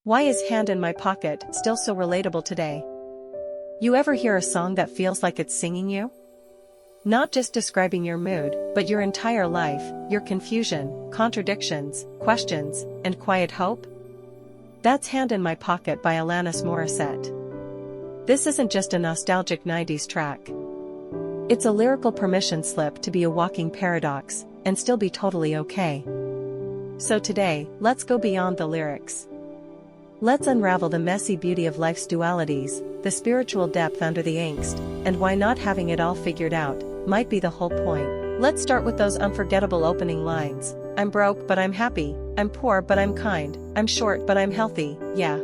Why is Hand in My Pocket still so relatable today? You ever hear a song that feels like it's singing you? Not just describing your mood, but your entire life, your confusion, contradictions, questions, and quiet hope? That's Hand in My Pocket by Alanis Morissette. This isn't just a nostalgic 90s track. It's a lyrical permission slip to be a walking paradox, and still be totally okay. So today, let's go beyond the lyrics. Let's unravel the messy beauty of life's dualities, the spiritual depth under the angst, and why not having it all figured out might be the whole point. Let's start with those unforgettable opening lines. I'm broke but I'm happy, I'm poor but I'm kind, I'm short but I'm healthy, yeah.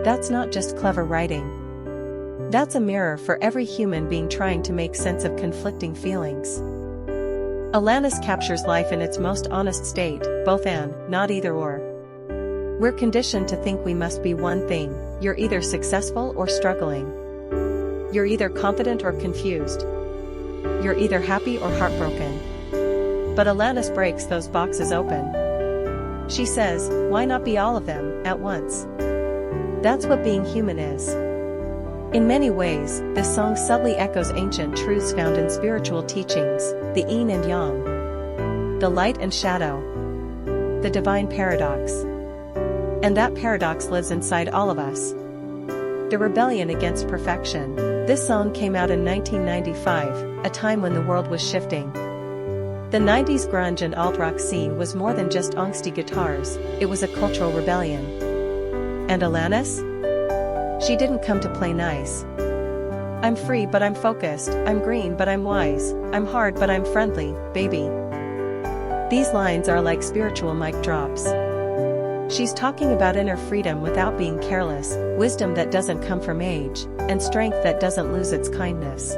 That's not just clever writing. That's a mirror for every human being trying to make sense of conflicting feelings. Alanis captures life in its most honest state, both and, not either or. We're conditioned to think we must be one thing. You're either successful or struggling. You're either confident or confused. You're either happy or heartbroken. But Alanis breaks those boxes open. She says, why not be all of them, at once? That's what being human is. In many ways, this song subtly echoes ancient truths found in spiritual teachings, the yin and yang, the light and shadow, the divine paradox. And that paradox lives inside all of us. The rebellion against perfection. This song came out in 1995, a time when the world was shifting. The 90s grunge and alt-rock scene was more than just angsty guitars, it was a cultural rebellion. And Alanis? She didn't come to play nice. I'm free but I'm focused, I'm green but I'm wise, I'm hard but I'm friendly, baby. These lines are like spiritual mic drops. She's talking about inner freedom without being careless, wisdom that doesn't come from age, and strength that doesn't lose its kindness.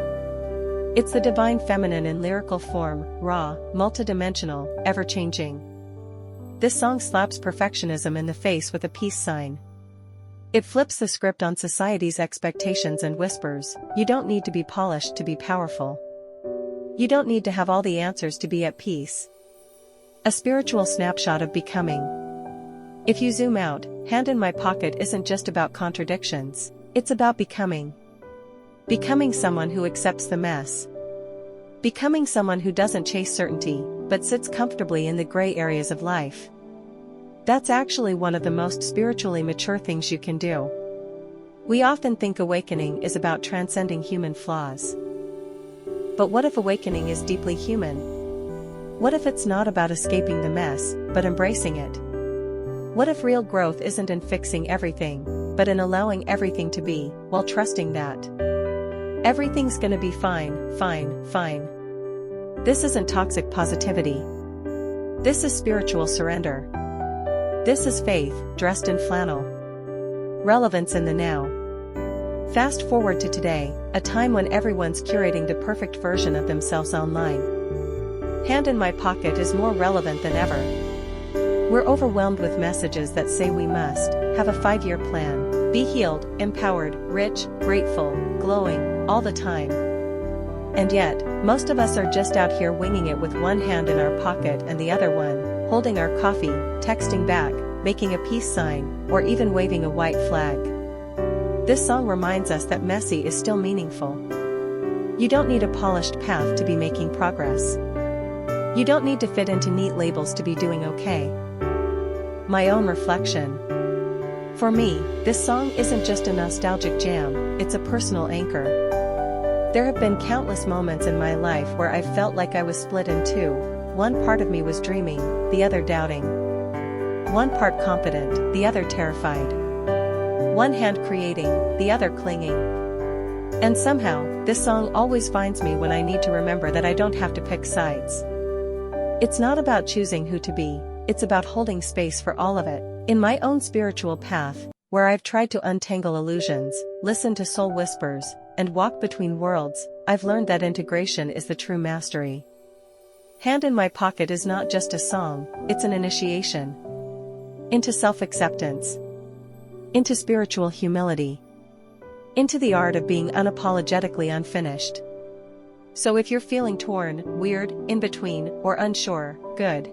It's the divine feminine in lyrical form, raw, multidimensional, ever-changing. This song slaps perfectionism in the face with a peace sign. It flips the script on society's expectations and whispers, you don't need to be polished to be powerful. You don't need to have all the answers to be at peace. A spiritual snapshot of becoming. If you zoom out, Hand in My Pocket isn't just about contradictions, it's about becoming. Becoming someone who accepts the mess. Becoming someone who doesn't chase certainty, but sits comfortably in the gray areas of life. That's actually one of the most spiritually mature things you can do. We often think awakening is about transcending human flaws. But what if awakening is deeply human? What if it's not about escaping the mess, but embracing it? What if real growth isn't in fixing everything, but in allowing everything to be, while trusting that everything's gonna be fine, fine, fine. This isn't toxic positivity. This is spiritual surrender. This is faith, dressed in flannel. Relevance in the now. Fast forward to today, a time when everyone's curating the perfect version of themselves online. Hand in My Pocket is more relevant than ever. We're overwhelmed with messages that say we must have a 5-year plan, be healed, empowered, rich, grateful, glowing, all the time. And yet, most of us are just out here winging it with one hand in our pocket and the other one holding our coffee, texting back, making a peace sign, or even waving a white flag. This song reminds us that messy is still meaningful. You don't need a polished path to be making progress. You don't need to fit into neat labels to be doing okay. My own reflection. For me, this song isn't just a nostalgic jam, it's a personal anchor. There have been countless moments in my life where I felt like I was split in two. One part of me was dreaming, the other doubting. One part confident, the other terrified. One hand creating, the other clinging. And somehow, this song always finds me when I need to remember that I don't have to pick sides. It's not about choosing who to be, it's about holding space for all of it. In my own spiritual path, where I've tried to untangle illusions, listen to soul whispers, and walk between worlds, I've learned that integration is the true mastery. Hand in My Pocket is not just a song, it's an initiation. Into self-acceptance. Into spiritual humility. Into the art of being unapologetically unfinished. So if you're feeling torn, weird, in between, or unsure, good.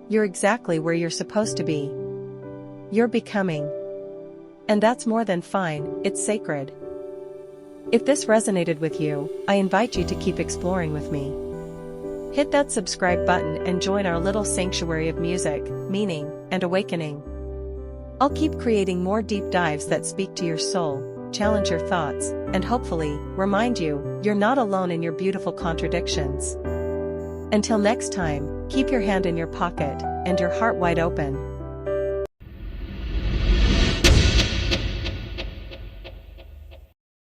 You're exactly where you're supposed to be. You're becoming. And that's more than fine, it's sacred. If this resonated with you, I invite you to keep exploring with me. Hit that subscribe button and join our little sanctuary of music, meaning, and awakening. I'll keep creating more deep dives that speak to your soul, challenge your thoughts, and hopefully, remind you, you're not alone in your beautiful contradictions. Until next time, keep your hand in your pocket, and your heart wide open.